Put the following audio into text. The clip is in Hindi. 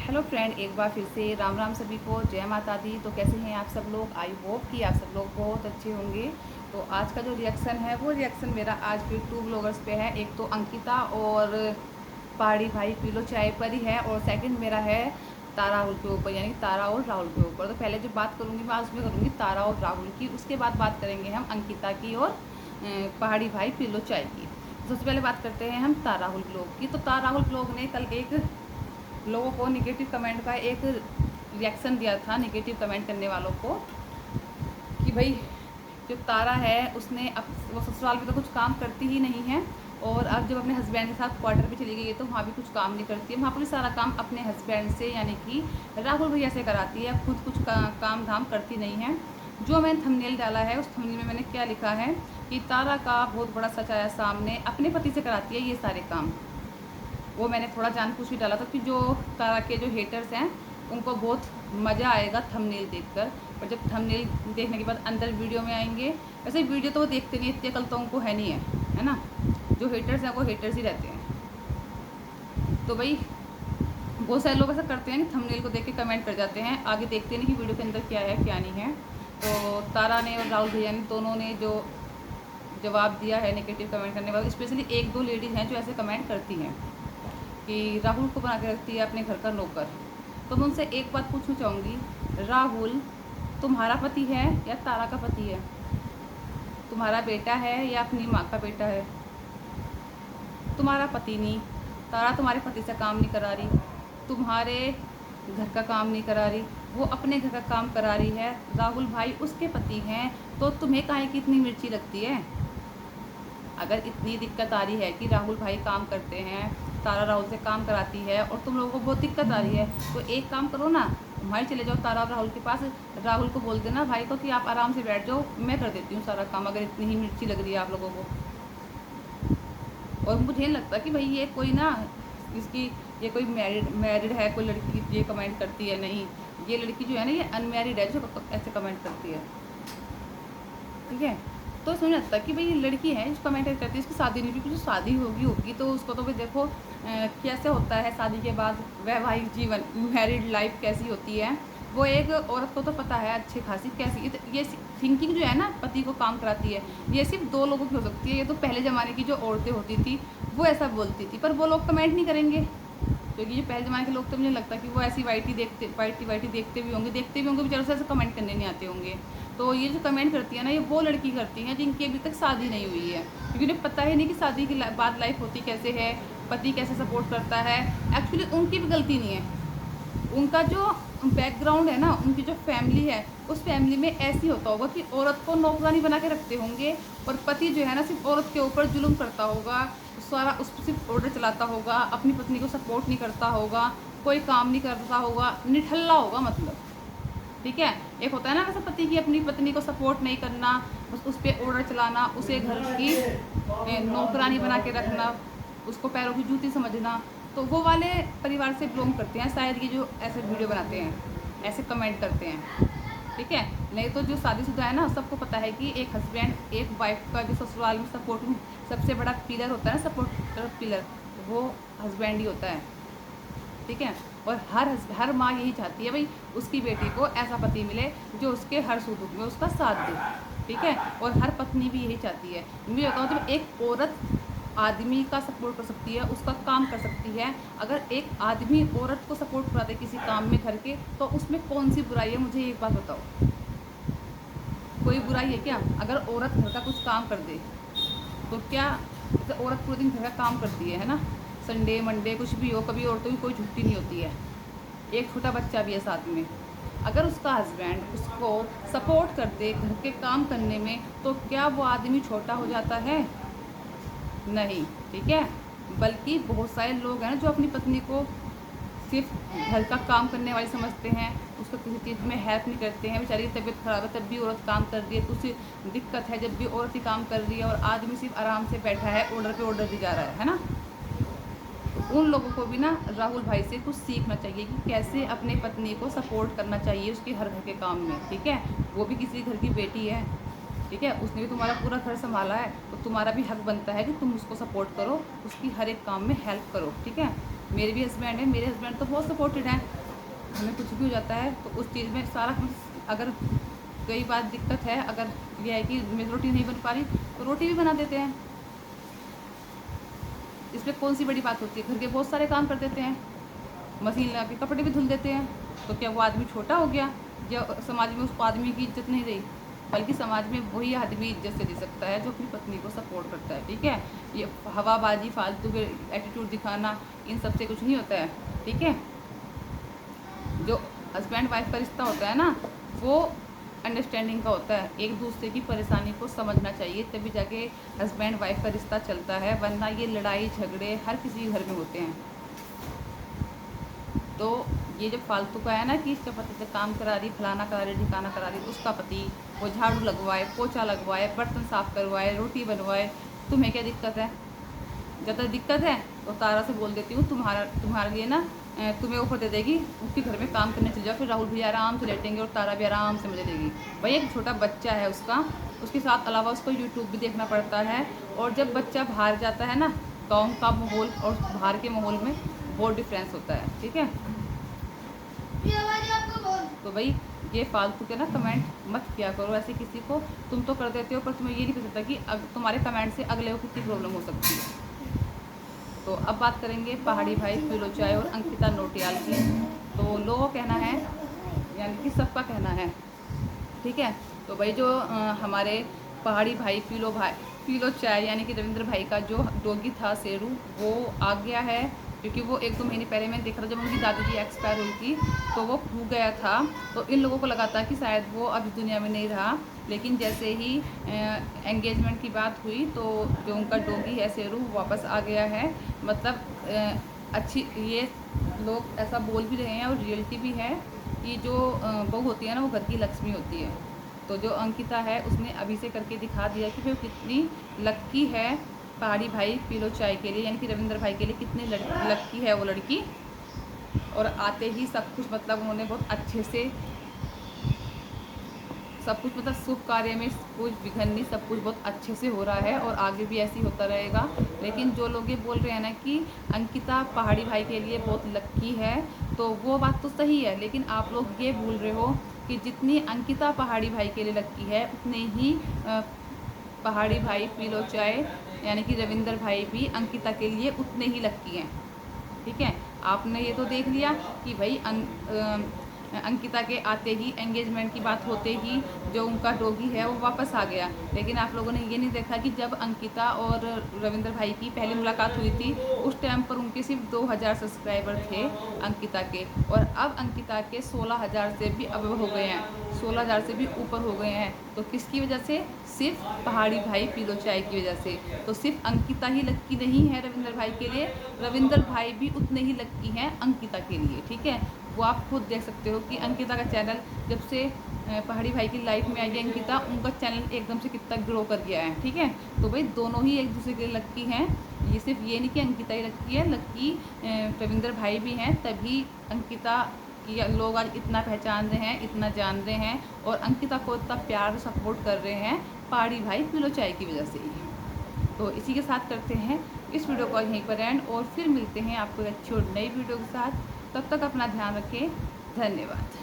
हेलो फ्रेंड, एक बार फिर से राम राम सभी को, जय माता दी। तो कैसे हैं आप सब लोग? आई होप कि आप सब लोग बहुत अच्छे होंगे। तो आज का जो रिएक्शन है वो रिएक्शन मेरा आज फिर टू ब्लॉगर्स पे है। एक तो अंकिता और पहाड़ी भाई पीलो चाय पर ही है, और सेकंड मेरा है तारा राहुल के ऊपर, यानी तारा और राहुल के ऊपर। तो पहले जो बात करूँगी मैं आज उसमें करूँगी तारा और राहुल की, उसके बाद बात करेंगे हम अंकिता की और पहाड़ी भाई पीलो चाय की। सबसे पहले बात करते हैं हम तारा राहुल ब्लॉग की। तो तारा राहुल ब्लॉग ने कल एक लोगों को निगेटिव कमेंट का एक रिएक्शन दिया था, निगेटिव कमेंट करने वालों को, कि भाई जो तारा है उसने अब वो ससुराल में तो कुछ काम करती ही नहीं है, और अब जब अपने हस्बैंड के साथ क्वार्टर पे चली गई है तो वहाँ भी कुछ काम नहीं करती है। वहाँ पर भी सारा काम अपने हस्बैंड से यानी कि राहुल भैया से कराती है, खुद कुछ काम धाम करती नहीं है। जो मैंने थंबनेल डाला है उस थंबनेल में मैंने क्या लिखा है कि तारा का बहुत बड़ा सच आया सामने, अपने पति से कराती है ये सारे काम। वो मैंने थोड़ा जानबूझ के डाला था कि जो तारा के जो हेटर्स हैं उनको बहुत मज़ा आएगा थंबनेल देखकर, और जब थंबनेल देखने के बाद अंदर वीडियो में आएंगे। वैसे वीडियो तो वो देखते नहीं, इतने कल तो उनको है नहीं है ना। जो हेटर्स हैं वो हेटर्स ही रहते हैं। तो भाई बहुत सारे लोग ऐसा करते हैं कि थंबनेल को देख के कमेंट कर जाते हैं, आगे देखते नहीं कि वीडियो के अंदर क्या है क्या नहीं है। तो तारा ने और राहुल भैया ने दोनों ने जो जवाब दिया है नेगेटिव कमेंट करने वाले, स्पेशली एक दो लेडीज़ हैं जो ऐसे कमेंट करती हैं कि राहुल को बना के रखती है अपने घर का नौकर। तो मैं उनसे एक बात पूछना चाहूँगी, राहुल तुम्हारा पति है या तारा का पति है? तुम्हारा बेटा है या अपनी माँ का बेटा है? तुम्हारा पति नहीं, तारा तुम्हारे पति से काम नहीं करा रही, तुम्हारे घर का काम नहीं करा रही, वो अपने घर का काम करा रही है। राहुल भाई उसके पति हैं, तो तुम्हें काहे की इतनी मिर्ची लगती है? अगर इतनी दिक्कत आ रही है कि राहुल भाई काम करते हैं, तारा राहुल से काम कराती है और तुम लोगों को बहुत दिक्कत आ रही है, तो एक काम करो ना, भाई चले जाओ तारा और राहुल के पास, राहुल को बोल देना भाई को कि आप आराम से बैठ जाओ, मैं कर देती हूँ सारा काम, अगर इतनी ही मिर्ची लग रही है आप लोगों को। और मुझे नहीं लगता कि भाई ये कोई ना इसकी ये कोई मैरिड है कोई लड़की ये कमेंट करती है, नहीं। ये लड़की जो है ना ये अनमैरिड है जो ऐसे कमेंट करती है, ठीक है। तो समझ आता कि भाई ये लड़की है जो कमेंट करती है, इसकी शादी नहीं हुई, कुछ शादी होगी तो उसको तो भाई देखो कैसे होता है शादी के बाद वैवाहिक जीवन, मैरिड लाइफ कैसी होती है, वो एक औरत को तो पता है अच्छी खासी कैसी। ये थिंकिंग जो है ना पति को काम कराती है, ये सिर्फ दो लोगों की हो सकती है। ये तो पहले ज़माने की जो औरतें होती थी वो ऐसा बोलती थी, पर वो लोग कमेंट नहीं करेंगे, क्योंकि जो पहले ज़माने के लोग तो मुझे लगता है कि वो ऐसी वाइटी देखते भी होंगे बेचारों से ऐसे कमेंट करने नहीं आते होंगे। तो ये जो कमेंट करती है ना, ये वो लड़की करती हैं जिनकी अभी तक शादी नहीं हुई है, क्योंकि उन्हें पता ही नहीं कि शादी के बाद लाइफ होती कैसे है, पति कैसे सपोर्ट करता है। एक्चुअली उनकी भी गलती नहीं है, उनका जो बैकग्राउंड है ना, उनकी जो फैमिली है उस फैमिली में ऐसी होता होगा कि औरत को नौकरानी बना के रखते होंगे, और पति जो है ना सिर्फ औरत के ऊपर जुल्म करता होगा, सारा उस पर सिर्फ ऑर्डर चलाता होगा, अपनी पत्नी को सपोर्ट नहीं करता होगा, कोई काम नहीं करता होगा, निठल्ला होगा मतलब, ठीक है। एक होता है ना वैसे पति की अपनी पत्नी को सपोर्ट नहीं करना, बस उस पर ऑर्डर चलाना, उसे घर की नौकरानी बना के रखना, उसको पैरों की जूती समझना। तो वो वाले परिवार से बिलोंग करते हैं शायद ये जो ऐसे वीडियो बनाते हैं, ऐसे कमेंट करते हैं, ठीक है। नहीं तो जो शादीशुदा है ना सबको पता है कि एक हस्बैंड एक वाइफ का जो ससुराल में सपोर्टिंग सबसे बड़ा पिलर होता है ना, सपोर्ट पिलर, वो हस्बैंड ही होता है, ठीक है। और हर माँ यही चाहती है भाई उसकी बेटी को ऐसा पति मिले जो उसके हर सुख दुख में उसका साथ दे, ठीक है। और हर पत्नी भी यही चाहती है। मुझे बताऊँ जब एक औरत आदमी का सपोर्ट कर सकती है, उसका काम कर सकती है, अगर एक आदमी औरत को सपोर्ट करा दे किसी काम में घर के, तो उसमें कौन सी बुराई है? मुझे एक बात बताओ, कोई बुराई है क्या? अगर औरत घर का कुछ काम कर दे तो क्या, जैसे औरत पूरे दिन घर का काम करती है ना, संडे मंडे कुछ भी हो, कभी औरतों की कोई छुट्टी नहीं होती है, एक छोटा बच्चा भी है साथ में, अगर उसका हस्बैंड उसको सपोर्ट कर दे घर के काम करने में, तो क्या वो आदमी छोटा हो जाता है? नहीं, ठीक है। बल्कि बहुत सारे लोग हैं ना जो अपनी पत्नी को सिर्फ घर का काम करने वाली समझते हैं, उसको किसी चीज़ में हेल्प नहीं करते हैं। बेचारी की तबीयत ख़राब है तब भी औरत काम कर रही है, तो उसे दिक्कत है जब भी औरत ही काम कर रही है, और आदमी सिर्फ आराम से बैठा है, ऑर्डर पे ऑर्डर दी जा रहा है ना। तो उन लोगों को भी ना राहुल भाई से कुछ सीखना चाहिए कि कैसे अपने पत्नी को सपोर्ट करना चाहिए उसके हर घर के काम में, ठीक है। वो भी किसी घर की बेटी है, ठीक है, उसने भी तुम्हारा पूरा घर संभाला है, तो तुम्हारा भी हक बनता है कि तुम उसको सपोर्ट करो, उसकी हर एक काम में हेल्प करो, ठीक है। मेरे भी हस्बैंड हैं, मेरे हस्बैंड तो बहुत सपोर्टेड हैं। हमें कुछ भी हो जाता है तो उस चीज़ में सारा अगर कई बार दिक्कत है, अगर यह है कि मेरी रोटी नहीं बन पा रही तो रोटी भी बना देते हैं। इसमें कौन सी बड़ी बात होती है, घर के बहुत सारे काम कर देते हैं, मशीन लगा के कपड़े भी धुल देते हैं। तो क्या वो आदमी छोटा हो गया या समाज में उस आदमी की इज्जत नहीं रही? बल्कि समाज में वही आदमी इज्जत से जी सकता है जो अपनी पत्नी को सपोर्ट करता है। ठीक है, ये हवाबाजी फालतू के एटीट्यूड दिखाना इन सब से कुछ नहीं होता है। ठीक है, जो हस्बैंड वाइफ का रिश्ता होता है ना, वो अंडरस्टैंडिंग का होता है। एक दूसरे की परेशानी को समझना चाहिए, तभी जाके हस्बैंड वाइफ का रिश्ता चलता है, वरना ये लड़ाई झगड़े हर किसी के घर में होते हैं। तो ये जो फालतू का है ना कि इसका पति से काम करा रही, फलाना करा रही, ठिकाना करा रही, उसका पति वो झाड़ू लगवाए, पोछा लगवाए, बर्तन साफ करवाए, रोटी बनवाए, तुम्हें क्या दिक्कत है? जब तक दिक्कत है तो तारा से बोल देती हूँ, तुम्हारे लिए ना तुम्हें ऑफर दे देगी, उसके घर में काम करने चले जाओ, फिर राहुल भैया आराम से लेटेंगे और तारा भी आराम से मजे लेगी। भाई एक छोटा बच्चा है उसका, उसके साथ अलावा उसको यूट्यूब भी देखना पड़ता है। और जब बच्चा बाहर जाता है ना, गाँव का माहौल और बाहर के माहौल में बहुत डिफरेंस होता है। ठीक है, तो भाई ये फालतू के ना कमेंट मत किया करो ऐसे किसी को। तुम तो कर देते हो, पर तुम्हें ये नहीं पता चलता कि तुम्हारे कमेंट से अगले को कितनी प्रॉब्लम हो सकती है। तो अब बात करेंगे पहाड़ी भाई पीलो चाय और अंकिता नोटियाल की। तो लोगों का कहना है, यानी कि सबका कहना है, ठीक है। तो भाई जो हमारे पहाड़ी भाई पीलो चाय यानी कि रविंद्र भाई का जो डॉगी था शेरू, वो आ गया है। क्योंकि वो 1-2 महीने पहले मैंने देखा था, जब उनकी दादी जी एक्सपायर हुई थी तो वो खो गया था। तो इन लोगों को लगा था कि शायद वो अब दुनिया में नहीं रहा, लेकिन जैसे ही एंगेजमेंट की बात हुई तो जो उनका डॉगी है शेरू वापस आ गया है। मतलब अच्छी, ये लोग ऐसा बोल भी रहे हैं और रियलिटी भी है कि जो बहू होती है ना, वो घर की लक्ष्मी होती है। तो जो अंकिता है उसने अभी से करके दिखा दिया कि वो कितनी लक्की है पहाड़ी भाई पीलो चाय के लिए, यानी कि रविंद्र भाई के लिए कितनी लक्की है वो लड़की। और आते ही सब कुछ मतलब उन्होंने बहुत अच्छे से सब कुछ, मतलब शुभ कार्य में कुछ विघ्न नहीं, सब कुछ बहुत अच्छे से हो रहा है और आगे भी ऐसे ही होता रहेगा। लेकिन जो लोग ये बोल रहे हैं ना कि अंकिता पहाड़ी भाई के लिए बहुत लक्की है, तो वो बात तो सही है, लेकिन आप लोग ये भूल रहे हो कि जितनी अंकिता पहाड़ी भाई के लिए लक्की है, उतने ही पहाड़ी भाई पीलो चाय यानी कि रविंद्र भाई भी अंकिता के लिए उतने ही लक्की हैं। ठीक है, आपने ये तो देख लिया कि भाई अंकिता के आते ही, एंगेजमेंट की बात होते ही जो उनका डॉगी है वो वापस आ गया। लेकिन आप लोगों ने ये नहीं देखा कि जब अंकिता और रविंद्र भाई की पहली मुलाकात हुई थी, उस टाइम पर उनके सिर्फ 2000 सब्सक्राइबर थे अंकिता के, और अब अंकिता के 16,000 से भी अब हो गए हैं, 16,000 से भी ऊपर हो गए हैं। तो किसकी वजह से? सिर्फ पहाड़ी भाई पीलो चाय की वजह से। तो सिर्फ अंकिता ही लक्की नहीं है रविंद्र भाई के लिए, रविंद्र भाई भी उतने ही लक्की हैं अंकिता के लिए। ठीक है, वो आप खुद देख सकते हो कि अंकिता का चैनल जब से पहाड़ी भाई की लाइफ में आई है अंकिता, उनका चैनल एकदम से कितना ग्रो कर गया है। ठीक है, तो भाई दोनों ही एक दूसरे के लिए लक्की हैं। ये सिर्फ ये नहीं कि अंकिता ही लक्की है, लक्की रविंद्र भाई भी हैं, तभी अंकिता कि लोग आज इतना पहचान रहे हैं, इतना जान रहे हैं और अंकिता को इतना प्यार सपोर्ट कर रहे हैं पहाड़ी भाई पीलो चाय की वजह से ही। तो इसी के साथ करते हैं इस वीडियो को यहीं पर एंड, और फिर मिलते हैं आपको अच्छी और नई वीडियो के साथ। तब तक अपना ध्यान रखें, धन्यवाद।